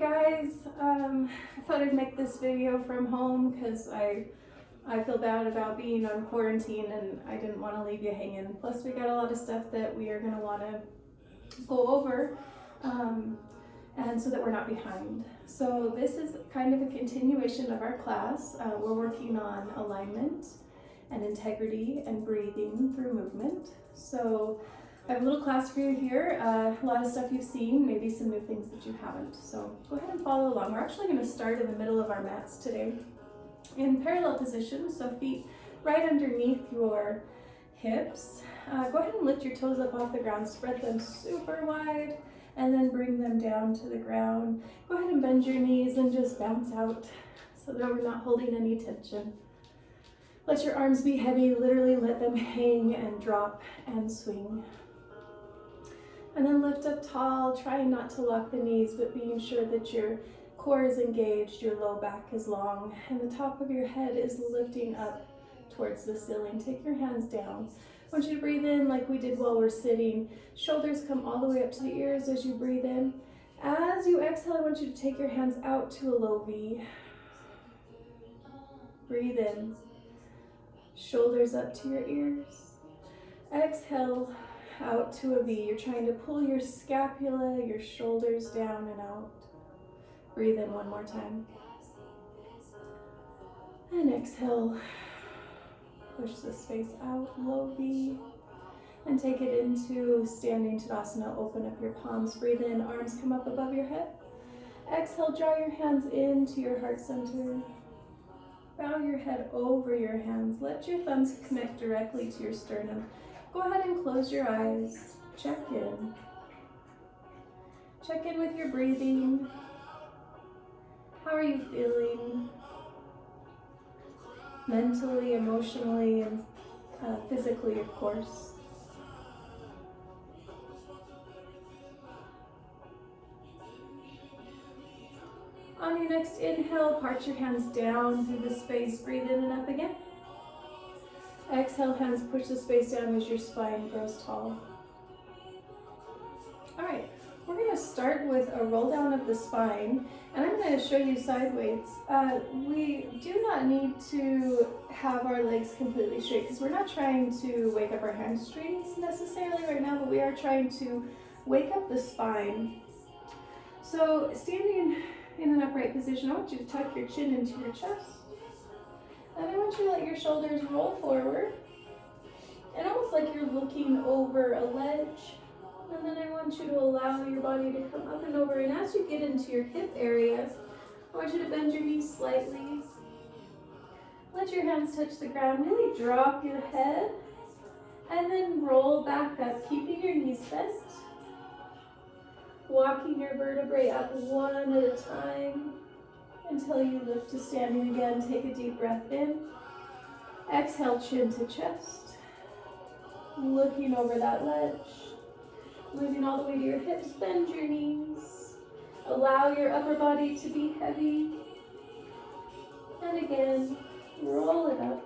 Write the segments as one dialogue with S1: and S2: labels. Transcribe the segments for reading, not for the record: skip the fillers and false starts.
S1: guys, I thought I'd make this video from home because I feel bad about being on quarantine and I didn't want to leave you hanging. Plus we got a lot of stuff that we are going to want to go over and so that we're not behind. So this is kind of a continuation of our class. We're working on alignment and integrity and breathing through movement. So I have a little class for you here, a lot of stuff you've seen, maybe some new things that you haven't. So go ahead and follow along. We're actually going to start in the middle of our mats today in parallel position, so feet right underneath your hips. Go ahead and lift your toes up off the ground, spread them super wide, and then bring them down to the ground. Go ahead and bend your knees and just bounce out so that we're not holding any tension. Let your arms be heavy, literally let them hang and drop and swing. And then lift up tall, trying not to lock the knees, but being sure that your core is engaged, your low back is long, and the top of your head is lifting up towards the ceiling. Take your hands down. I want you to breathe in like we did while we're sitting. Shoulders come all the way up to the ears as you breathe in. As you exhale, I want you to take your hands out to a low V. Breathe in. Shoulders up to your ears. Exhale out to a V. You're trying to pull your scapula, your shoulders down and out. Breathe in one more time. And exhale. Push the space out, low V. And take it into standing Tadasana. Open up your palms. Breathe in, arms come up above your head. Exhale, draw your hands into your heart center. Bow your head over your hands. Let your thumbs connect directly to your sternum. Go ahead and close your eyes. Check in. Check in with your breathing. How are you feeling? Mentally, emotionally, and physically, of course. On your next inhale, part your hands down through the space. Breathe in and up again. Exhale, hands push the space down as your spine grows tall. All right, we're going to start with a roll down of the spine, and I'm going to show you side weights. We do not need to have our legs completely straight because we're not trying to wake up our hamstrings necessarily right now, but we are trying to wake up the spine. So standing in an upright position, I want you to tuck your chin into your chest. And I want you to let your shoulders roll forward, and almost like you're looking over a ledge. And then I want you to allow your body to come up and over. And as you get into your hip area, I want you to bend your knees slightly. Let your hands touch the ground. Really drop your head, and then roll back up, keeping your knees bent. Walking your vertebrae up one at a time until you lift to standing again. Take a deep breath in. Exhale, chin to chest. Looking over that ledge. Moving all the way to your hips, bend your knees. Allow your upper body to be heavy. And again, roll it up.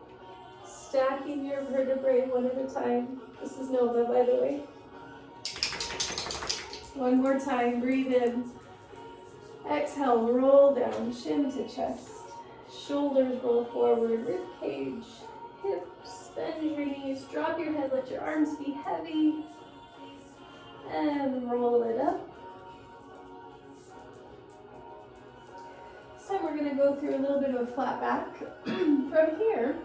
S1: Stacking your vertebrae one at a time. This is Nova, by the way. One more time, breathe in. Exhale, roll down, chin to chest. Shoulders roll forward, rib cage, hips, bend your knees, drop your head, let your arms be heavy. And roll it up. This time we're going to go through a little bit of a flat back. From here,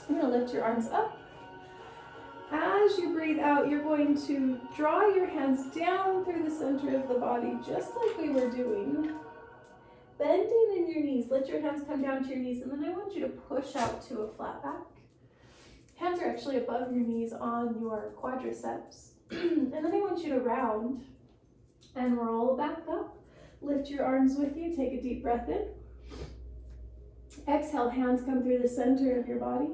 S1: you're going to lift your arms up. As you breathe out, you're going to draw your hands down through the center of the body, just like we were doing. Bending in your knees. Let your hands come down to your knees, and then I want you to push out to a flat back. Hands are actually above your knees on your quadriceps. And then I want you to round and roll back up. Lift your arms with you. Take a deep breath in. Exhale, hands come through the center of your body.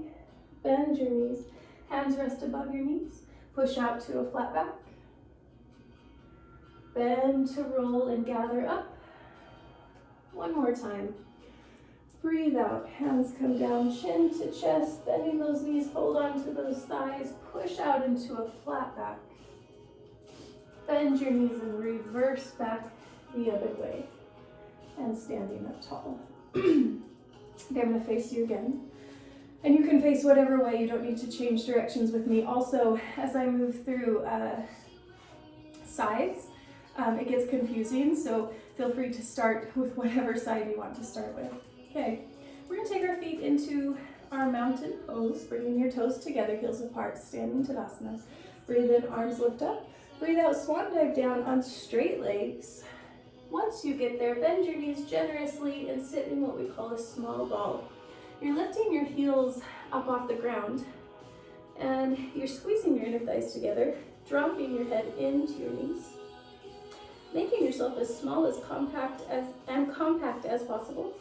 S1: Bend your knees. Hands rest above your knees. Push out to a flat back. Bend to roll and gather up. One more time. Breathe out. Hands come down, chin to chest. Bending those knees. Hold on to those thighs. Push out into a flat back. Bend your knees and reverse back the other way. and standing up tall. Okay, I'm gonna face you again. And you can face whatever way, you don't need to change directions with me. Also, as I move through sides, it gets confusing, so feel free to start with whatever side you want to start with. Okay, we're gonna take our feet into our mountain pose, bringing your toes together, heels apart, standing Tadasana. Breathe in, arms lift up. Breathe out, swan dive down on straight legs. Once you get there, bend your knees generously and sit in what we call a small ball. You're lifting your heels up off the ground and you're squeezing your inner thighs together, dropping your head into your knees, making yourself as small as compact as possible.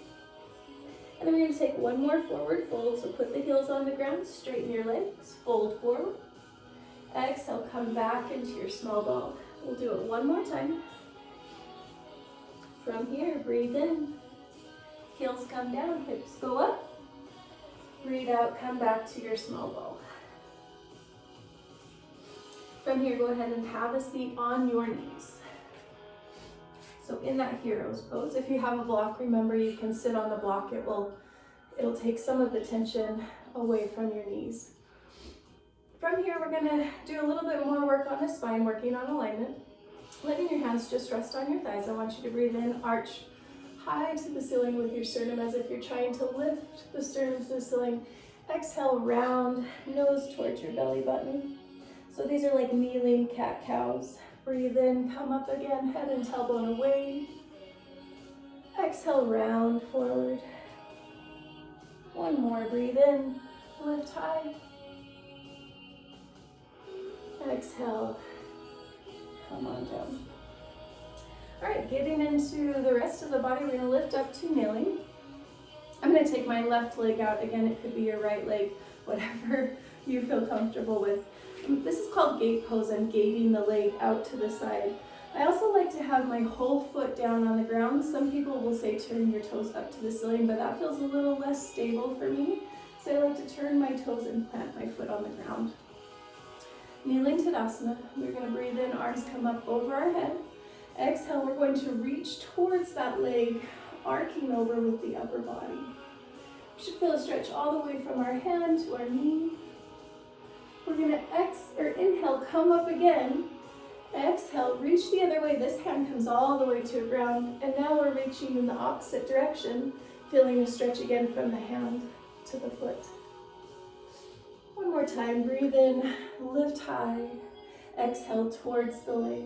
S1: And then we're going to take one more forward fold. So put the heels on the ground, straighten your legs, fold forward. Exhale, come back into your small ball. We'll do it one more time. From here, breathe in. Heels come down, hips go up. Breathe out, come back to your small ball. From here, go ahead and have a seat on your knees. So in that hero's pose, if you have a block, remember you can sit on the block. It'll take some of the tension away from your knees. From here, we're gonna do a little bit more work on the spine, working on alignment. Letting your hands just rest on your thighs. I want you to breathe in, arch high to the ceiling with your sternum as if you're trying to lift the sternum to the ceiling. Exhale, round, nose towards your belly button. So these are like kneeling cat-cows. Breathe in, come up again, head and tailbone away. Exhale, round forward. One more, breathe in, lift high. Exhale, come on down. All right, getting into the rest of the body, we're gonna lift up to kneeling. I'm gonna take my left leg out. Again, it could be your right leg, whatever you feel comfortable with. This is called gate pose. I'm gating the leg out to the side. I also like to have my whole foot down on the ground. Some people will say turn your toes up to the ceiling, but that feels a little less stable for me. So I like to turn my toes and plant my foot on the ground. Kneeling Tadasana, we're gonna breathe in, arms come up over our head. Exhale, we're going to reach towards that leg, arcing over with the upper body. We should feel a stretch all the way from our hand to our knee. We're gonna inhale, come up again. Exhale, reach the other way. This hand comes all the way to the ground. And now we're reaching in the opposite direction, feeling a stretch again from the hand to the foot. One more time, breathe in, lift high. Exhale towards the leg.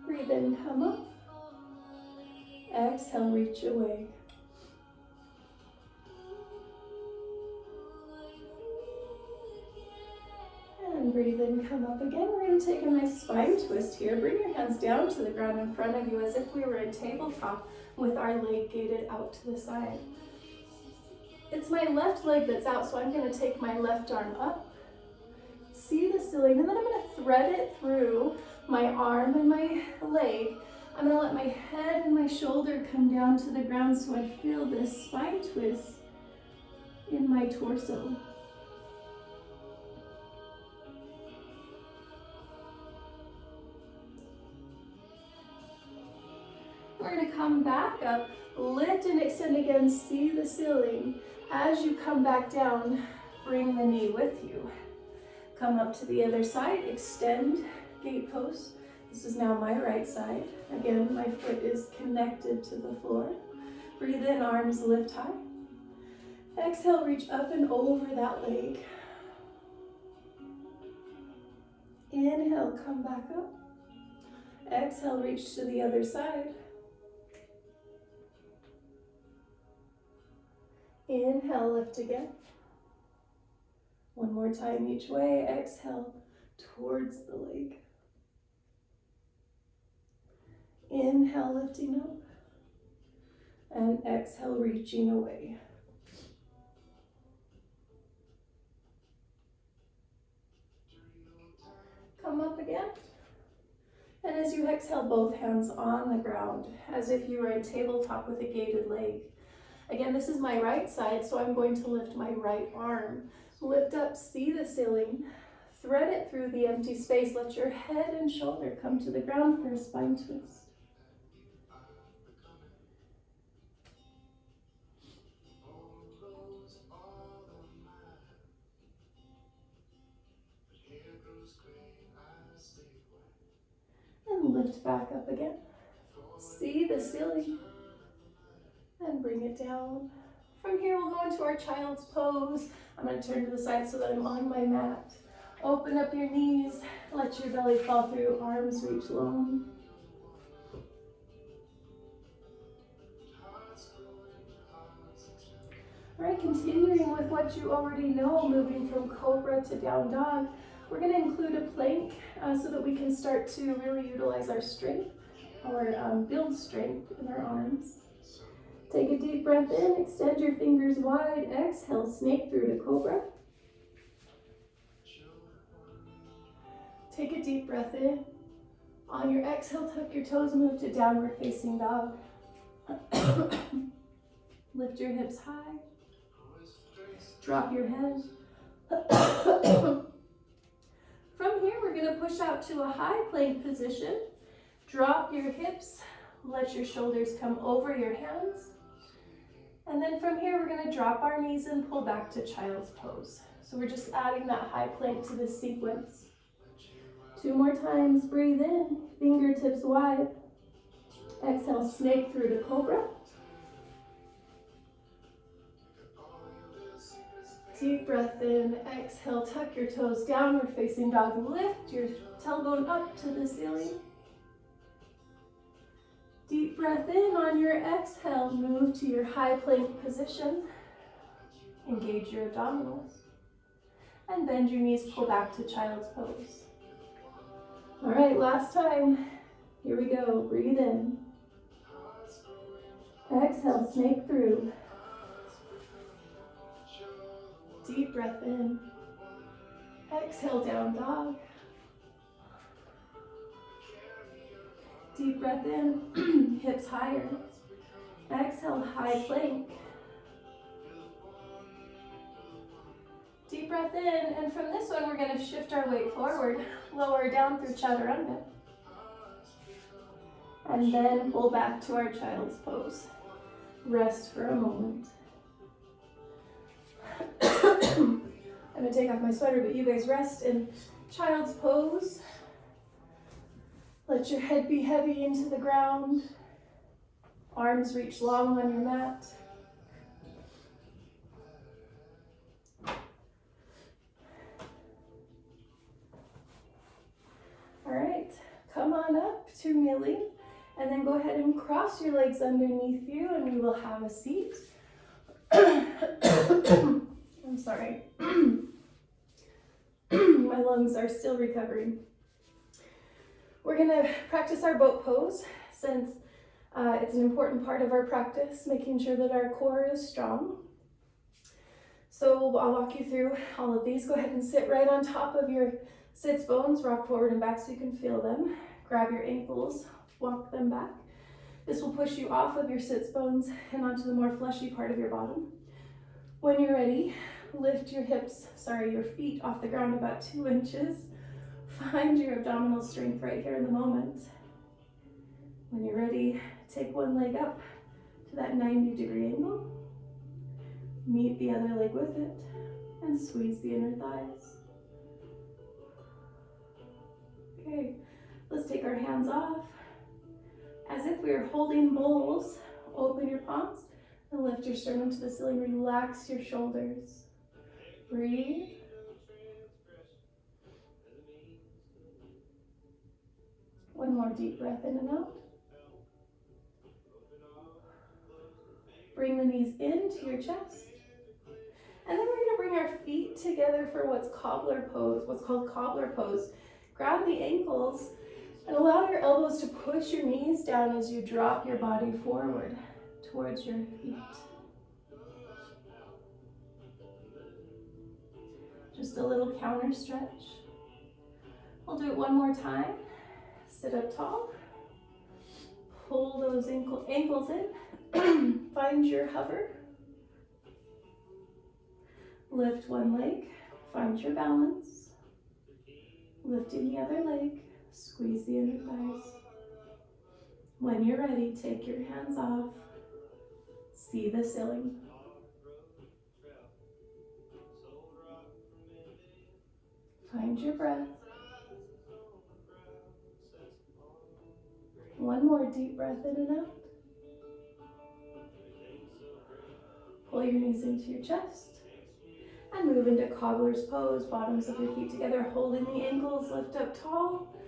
S1: Breathe in, come up. Exhale, reach away. And breathe in, come up again. We're going to take a nice spine twist here. Bring your hands down to the ground in front of you as if we were in tabletop with our leg gated out to the side. It's my left leg that's out, so I'm going to take my left arm up, see the ceiling, and then I'm going to thread it through my arm and my leg. I'm going to let my head and my shoulder come down to the ground so I feel this spine twist in my torso. We're going to come back up, lift and extend again, see the ceiling. As you come back down, bring the knee with you. Come up to the other side, extend, gate pose. This is now my right side. Again, my foot is connected to the floor. Breathe in, arms lift high. Exhale, reach up and over that leg. Inhale, come back up. Exhale, reach to the other side. Inhale, lift again. One more time each way. Exhale towards the leg. Inhale, lifting up. And exhale, reaching away. Come up again. And as you exhale, both hands on the ground, as if you were in tabletop with a gated leg. Again, this is my right side, so I'm going to lift my right arm. Lift up, see the ceiling, Thread it through the empty space. Let your head and shoulder come to the ground for a spine twist. And lift back up again. See the ceiling. And bring it down. From here, we'll go into our child's pose. I'm going to turn to the side so that I'm on my mat. Open up your knees. Let your belly fall through. Arms reach long. All right, continuing with what you already know, moving from cobra to down dog. We're going to include a plank so that we can start to really utilize our strength, or build strength in our arms. Take a deep breath in, extend your fingers wide, exhale, snake through to cobra. Take a deep breath in. On your exhale, tuck your toes, move to downward facing dog. Lift your hips high. Drop your head. From here, we're going to push out to a high plank position. Drop your hips. Let your shoulders come over your hands. And then from here, we're going to drop our knees and pull back to child's pose. So we're just adding that high plank to this sequence. 2 more times. Breathe in, fingertips wide. Exhale, snake through to cobra. Deep breath in, exhale, tuck your toes, downward facing dog. Lift your tailbone up to the ceiling. Deep breath in. On your exhale, move to your high plank position. Engage your abdominals. And bend your knees, pull back to child's pose. All right, last time. Here we go. Breathe in. Exhale, snake through. Deep breath in. Exhale, down dog. Deep breath in, hips higher. Exhale, high plank. Deep breath in, and from this one, we're going to shift our weight forward, lower down through chaturanga. And then pull back to our child's pose. Rest for a moment. I'm going to take off my sweater, but you guys rest in child's pose. Let your head be heavy into the ground. Arms reach long on your mat. All right, come on up to Millie, and then go ahead and cross your legs underneath you, and we will have a seat. I'm sorry. My lungs are still recovering. We're going to practice our boat pose since it's an important part of our practice, making sure that our core is strong. So I'll walk you through all of these. Go ahead and sit right on top of your sits bones, rock forward and back so you can feel them. Grab your ankles, walk them back. This will push you off of your sits bones and onto the more fleshy part of your bottom. When you're ready, lift your your feet off the ground about 2 inches. Find your abdominal strength right here in the moment. When you're ready, take one leg up to that 90-degree angle. Meet the other leg with it and squeeze the inner thighs. Okay, let's take our hands off. As if we are holding bowls, open your palms and lift your sternum to the ceiling. Relax your shoulders. Breathe. One more deep breath in and out. Bring the knees into your chest. And then we're going to bring our feet together for what's called cobbler pose. Grab the ankles and allow your elbows to push your knees down as you drop your body forward towards your feet. Just a little counter stretch. We'll do it one more time. Sit up tall. Pull those ankles in. Find your hover. Lift one leg. Find your balance. Lifting the other leg, squeeze the inner thighs. When you're ready, take your hands off. See the ceiling. Find your breath. One more deep breath in and out. Pull your knees into your chest. And move into cobbler's pose, bottoms of your feet together, holding the ankles, lift up tall.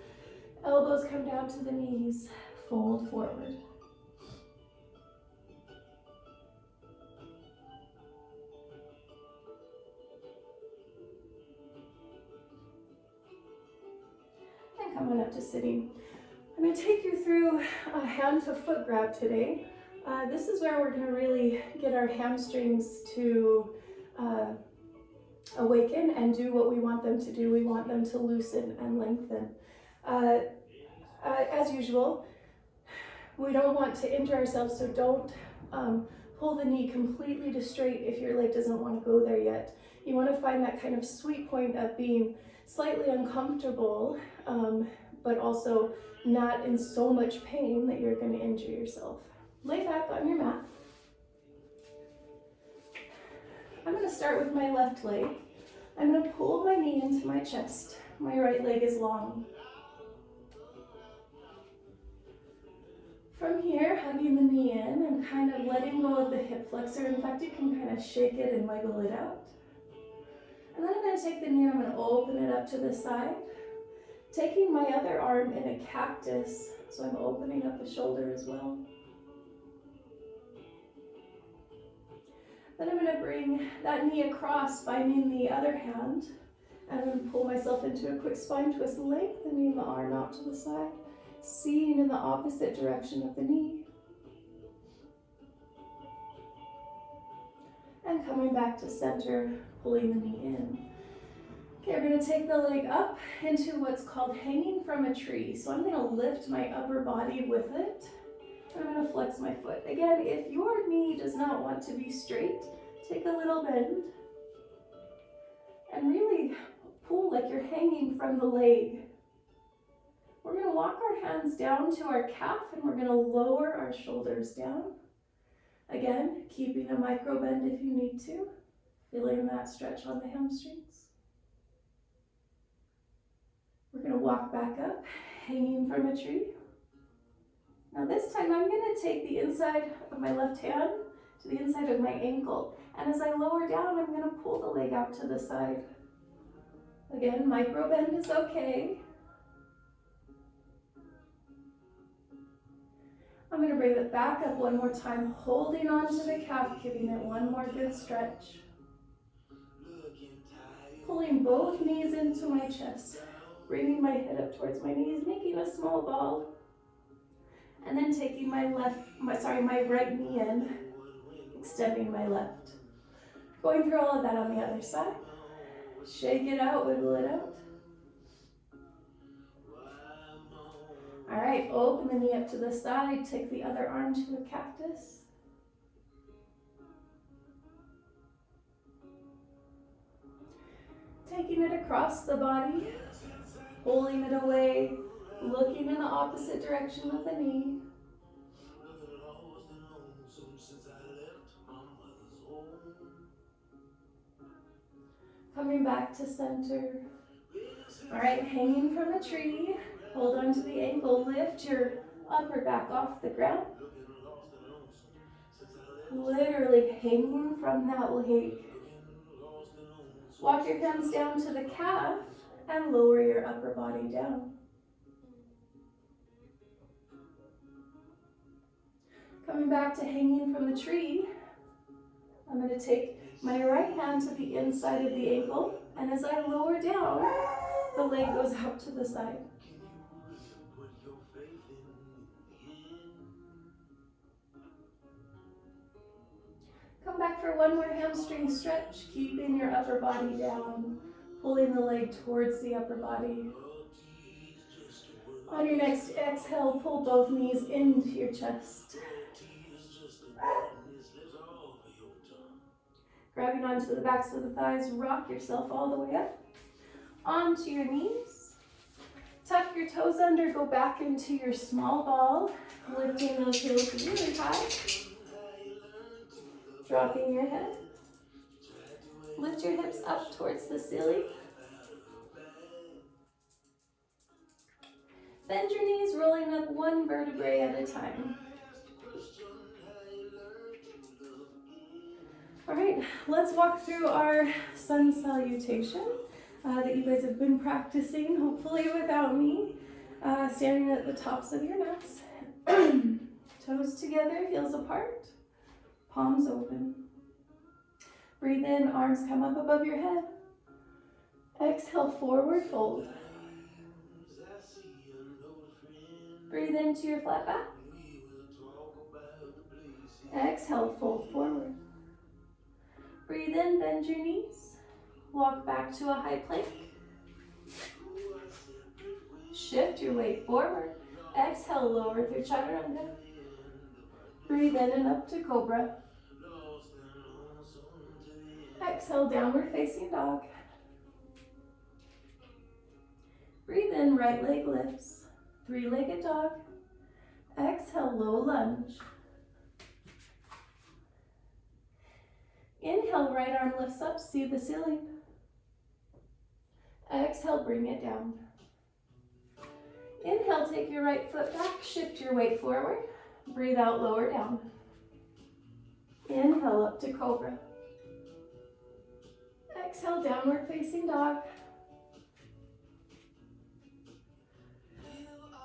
S1: Elbows come down to the knees, fold forward. And come on up to sitting. I'm going to take you through a hand to foot grab today. This is where we're going to really get our hamstrings to awaken and do what we want them to do. We want them to loosen and lengthen. As usual, we don't want to injure ourselves, so don't pull the knee completely to straight if your leg doesn't want to go there yet. You want to find that kind of sweet point of being slightly uncomfortable, but also not in so much pain that you're going to injure yourself. Lay back on your mat. I'm going to start with my left leg. I'm going to pull my knee into my chest. My right leg is long. From here, hugging the knee in and kind of letting go of the hip flexor. In fact, you can kind of shake it and wiggle it out. And then I'm going to take the knee and I'm going to open it up to the side. Taking my other arm in a cactus, so I'm opening up the shoulder as well. Then I'm going to bring that knee across, finding the other hand. And I'm going to pull myself into a quick spine twist, lengthening the arm out to the side, seeing in the opposite direction of the knee. And coming back to center, pulling the knee in. Okay, we're going to take the leg up into what's called hanging from a tree. So I'm going to lift my upper body with it. I'm going to flex my foot. Again, if your knee does not want to be straight, take a little bend and really pull like you're hanging from the leg. We're going to walk our hands down to our calf and we're going to lower our shoulders down. Again, keeping a micro bend if you need to, feeling that stretch on the hamstrings. We're going to walk back up, hanging from a tree. Now this time I'm going to take the inside of my left hand to the inside of my ankle. And as I lower down, I'm going to pull the leg out to the side. Again, micro bend is okay. I'm going to bring it back up one more time, holding on to the calf, giving it one more good stretch. Pulling both knees into my chest, bringing my head up towards my knees, making a small ball. And then taking my right knee in, extending my left. Going through all of that on the other side. Shake it out, wiggle it out. All right, open the knee up to the side, take the other arm to a cactus. Taking it across the body, pulling it away, looking in the opposite direction of the knee. Coming back to center. All right, hanging from a tree. Hold on to the ankle. Lift your upper back off the ground. Literally hanging from that leg. Walk your hands down to the calf and lower your upper body down. Coming back to hanging from the tree, I'm going to take my right hand to the inside of the ankle, and as I lower down, the leg goes out to the side. Come back for one more hamstring stretch, keeping your upper body down, pulling the leg towards the upper body. On your next exhale, pull both knees into your chest. Grabbing onto the backs of the thighs, rock yourself all the way up onto your knees. Tuck your toes under, go back into your small ball, lifting those heels really high. Dropping your head. Lift your hips up towards the ceiling. Bend your knees, rolling up one vertebrae at a time. All right, let's walk through our sun salutation that you guys have been practicing, hopefully without me. Standing at the tops of your mats. Toes together, heels apart, palms open. Breathe in, arms come up above your head. Exhale, forward fold. Breathe into your flat back. Exhale, fold forward. Breathe in, bend your knees. Walk back to a high plank. Shift your weight forward. Exhale, lower through chaturanga. Breathe in and up to cobra. Exhale, downward facing dog. Breathe in, right leg lifts. Three-legged dog. Exhale, low lunge. Inhale, right arm lifts up, see the ceiling. Exhale, bring it down. Inhale, take your right foot back, shift your weight forward. Breathe out, lower down. Inhale, up to cobra. Exhale, downward facing dog.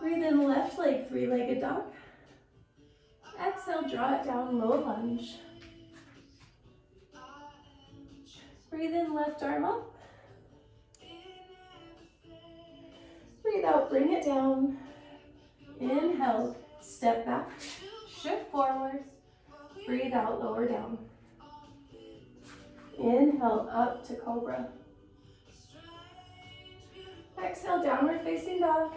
S1: Breathe in, left leg, three-legged dog. Exhale, draw it down, low lunge. Breathe in, left arm up. Breathe out, bring it down. Inhale, step back, shift forward. Breathe out, lower down. Inhale, up to cobra. Exhale, downward facing dog.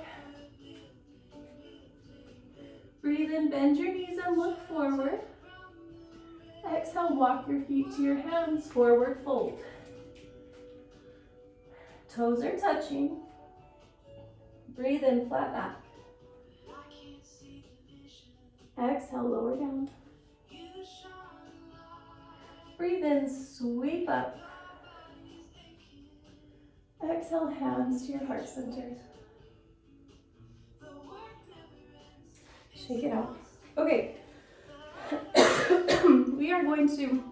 S1: Breathe in, bend your knees and look forward. Exhale, walk your feet to your hands, forward fold. Toes are touching. Breathe in, flat back. Exhale, lower down. Breathe in, sweep up. Exhale, hands to your heart center. Shake it out. Okay. We are going to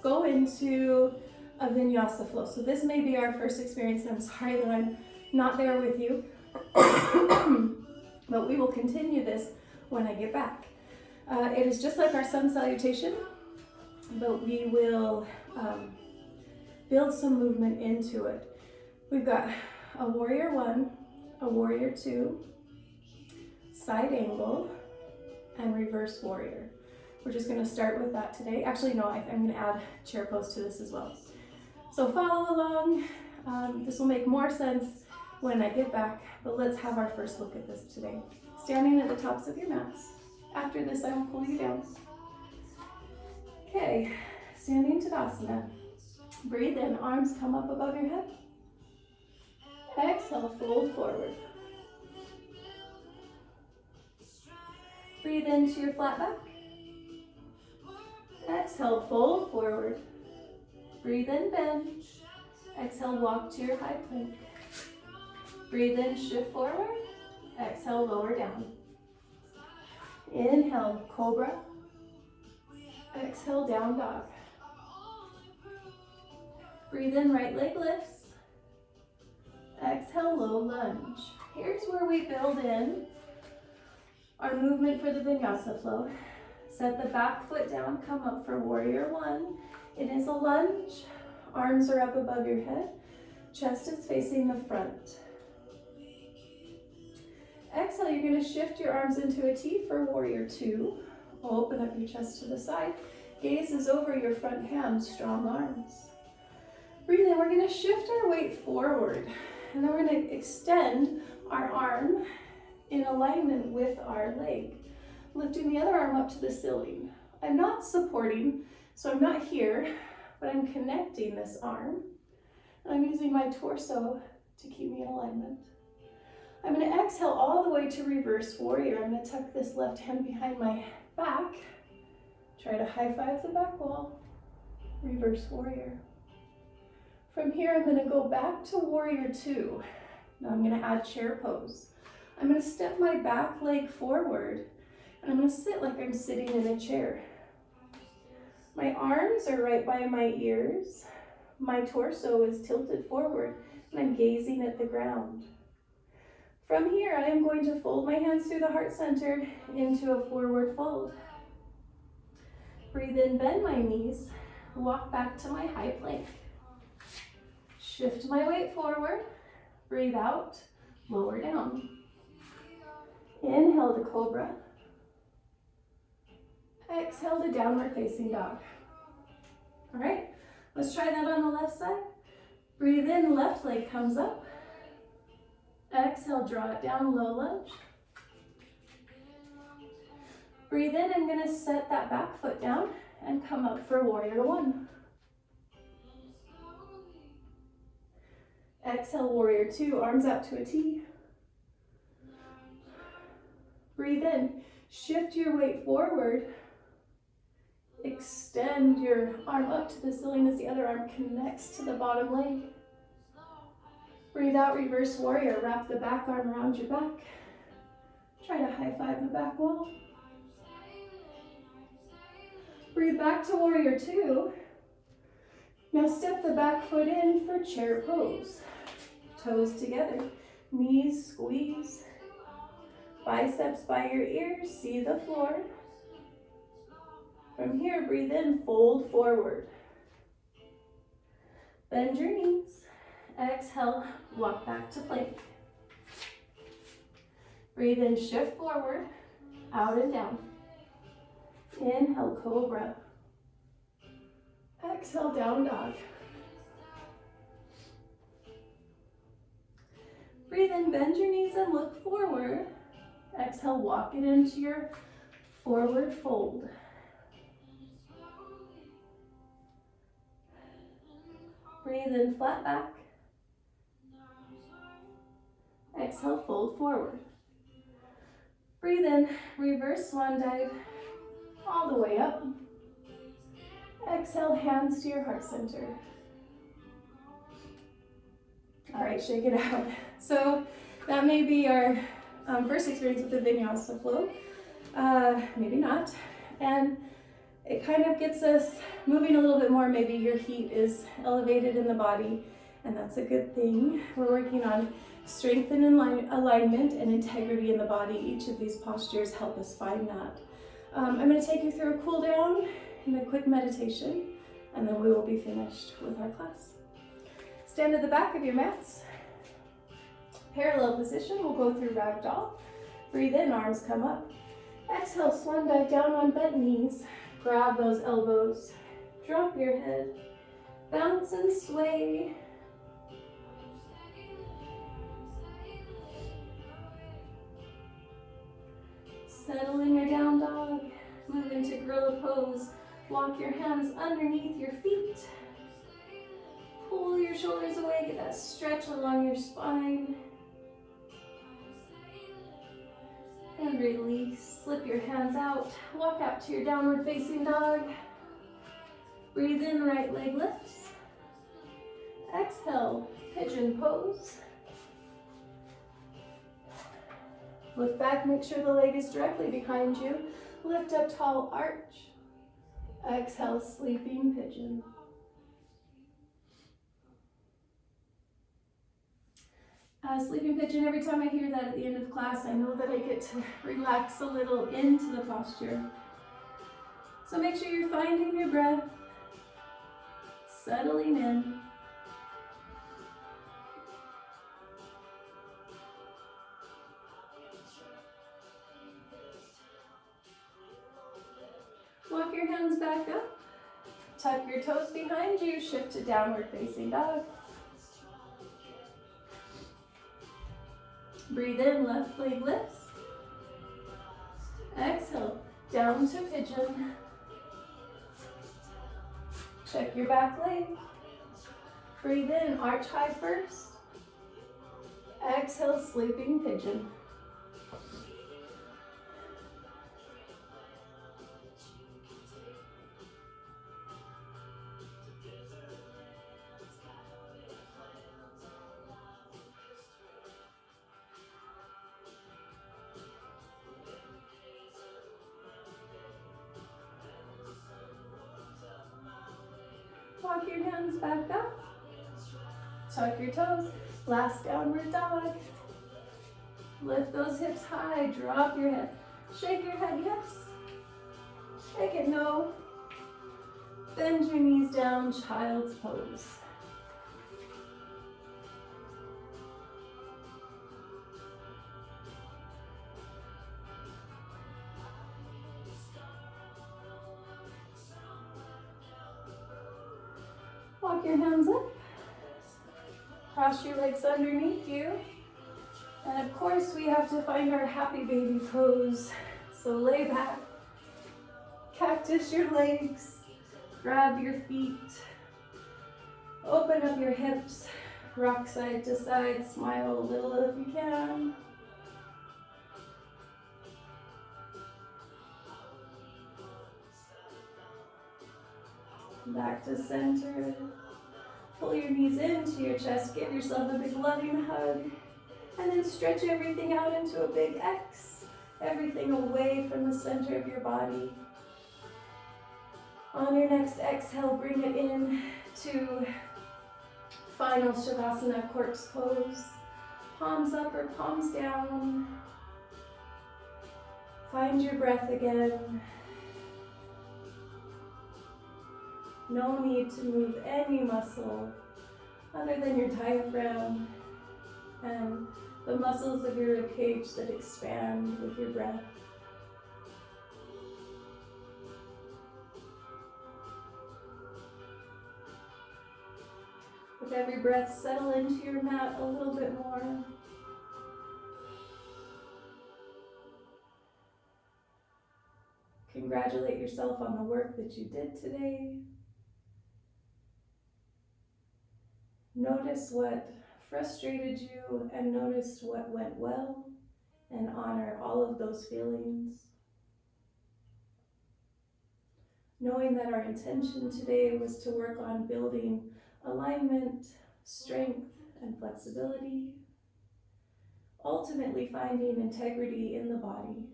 S1: go into a vinyasa flow. So this may be our first experience. I'm sorry that I'm not there with you. But we will continue this when I get back. It is just like our sun salutation, but we will build some movement into it. We've got a warrior 1, a warrior 2, side angle, and reverse warrior. We're just going to start with that today. Actually, no, I'm going to add chair pose to this as well. So follow along. This will make more sense when I get back, but let's have our first look at this today. Standing at the tops of your mats. After this, I will pull you down. Okay, standing Tadasana. Breathe in, arms come up above your head. Exhale, fold forward. Breathe into your flat back. Exhale, fold forward. Breathe in, bend. Exhale, walk to your high plank. Breathe in, shift forward. Exhale, lower down. Inhale, cobra. Exhale, down dog. Breathe in, right leg lifts. Exhale, low lunge. Here's where we build in our movement for the vinyasa flow. Set the back foot down, come up for warrior 1. It is a lunge. Arms are up above your head. Chest is facing the front. Exhale, you're going to shift your arms into a T for warrior 2. Open up your chest to the side. Gaze is over your front hand, strong arms. Breathe in, we're going to shift our weight forward. And then we're going to extend our arm in alignment with our leg. Lifting the other arm up to the ceiling. I'm not supporting, so I'm not here, but I'm connecting this arm. And I'm using my torso to keep me in alignment. I'm going to exhale all the way to reverse warrior. I'm going to tuck this left hand behind my back. Try to high five the back wall. Reverse warrior. From here, I'm going to go back to warrior two. Now I'm going to add chair pose. I'm going to step my back leg forward, and I'm going to sit like I'm sitting in a chair. My arms are right by my ears. My torso is tilted forward, and I'm gazing at the ground. From here, I am going to fold my hands through the heart center into a forward fold. Breathe in, bend my knees, walk back to my high plank. Shift my weight forward, breathe out, lower down. Inhale to cobra. Exhale to downward facing dog. All right, let's try that on the left side. Breathe in, left leg comes up. Exhale, draw it down, low lunge. Breathe in, I'm gonna set that back foot down and come up for warrior one. Exhale, warrior two, arms out to a T. Breathe in, shift your weight forward. Extend your arm up to the ceiling as the other arm connects to the bottom leg. Breathe out, reverse warrior. Wrap the back arm around your back. Try to high five the back wall. Breathe back to warrior two. Now step the back foot in for chair pose. Toes together, knees squeeze. Biceps by your ears, see the floor. From here, breathe in, fold forward. Bend your knees. Exhale, walk back to plank. Breathe in, shift forward, out and down. Inhale, cobra. Exhale, down dog. Breathe in, bend your knees and look forward. Exhale, walk it into your forward fold. Breathe in, flat back. Exhale, fold forward. Breathe in, reverse swan dive, all the way up. Exhale, hands to your heart center. All right, shake it out. So that may be our first experience with the vinyasa flow, maybe not. And it kind of gets us moving a little bit more. Maybe your heat is elevated in the body, and that's a good thing. We're working on strength and alignment and integrity in the body. Each of these postures help us find that. I'm going to take you through a cool down and a quick meditation, and then we will be finished with our class. Stand at the back of your mats. Parallel position, we'll go through ragdoll. Breathe in, arms come up. Exhale, swan dive down on bent knees. Grab those elbows, drop your head, bounce and sway. Settle in your down dog, move into gorilla pose. Walk your hands underneath your feet. Pull your shoulders away, get that stretch along your spine. And release, slip your hands out. Walk out to your downward facing dog. Breathe in, right leg lifts. Exhale, pigeon pose. Look back, make sure the leg is directly behind you. Lift up, tall arch. Exhale, sleeping pigeon. Sleeping pigeon, every time I hear that at the end of class, I know that I get to relax a little into the posture. So make sure you're finding your breath, settling in. Walk your hands back up, tuck your toes behind you, shift to downward facing dog. Breathe in, left leg lifts. Exhale, down to pigeon. Check your back leg. Breathe in, arch high first. Exhale. exhale, sleeping pigeon. Walk your hands back up. Tuck your toes. Last downward dog. Lift those hips high. Drop your head. Shake your head, yes. Shake it, no. Bend your knees down, child's pose. Walk your hands up. Cross your legs underneath you. And of course, we have to find our happy baby pose. So lay back, cactus your legs, grab your feet, open up your hips, rock side to side, smile a little if you can. Back to center. Pull your knees into your chest, give yourself a big loving hug, and then stretch everything out into a big X. Everything away from the center of your body. On your next exhale, bring it in to final Shavasana, corpse pose. Palms up or palms down. Find your breath again. No need to move any muscle other than your diaphragm and the muscles of your ribcage that expand with your breath. With every breath, settle into your mat a little bit more. Congratulate yourself on the work that you did today. Notice what frustrated you and notice what went well, and honor all of those feelings. Knowing that our intention today was to work on building alignment, strength, and flexibility, ultimately finding integrity in the body.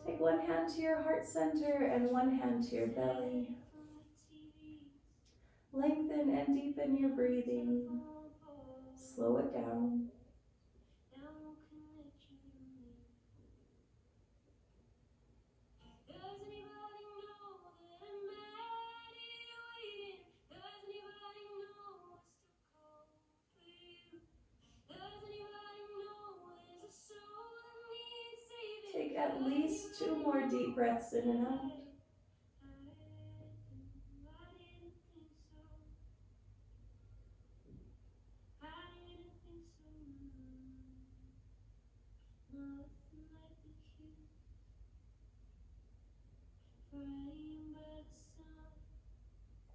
S1: Take one hand to your heart center and one hand to your belly. Lengthen and deepen your breathing. Slow it down. Take at least 2 more deep breaths in and out.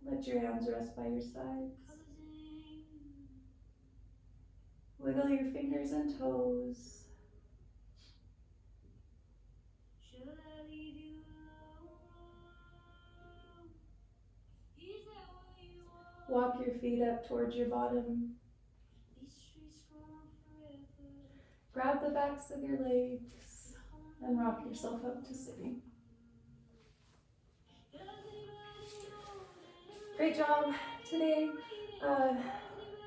S1: Let your hands rest by your sides. Wiggle your fingers and toes. Walk your feet up towards your bottom. Grab the backs of your legs and rock yourself up to sitting. Great job today.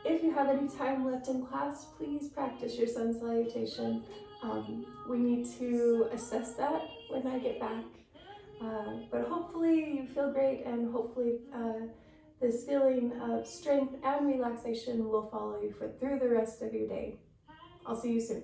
S1: If you have any time left in class, please practice your sun salutation. We need to assess that when I get back. But hopefully you feel great, and hopefully this feeling of strength and relaxation will follow you through the rest of your day. I'll see you soon.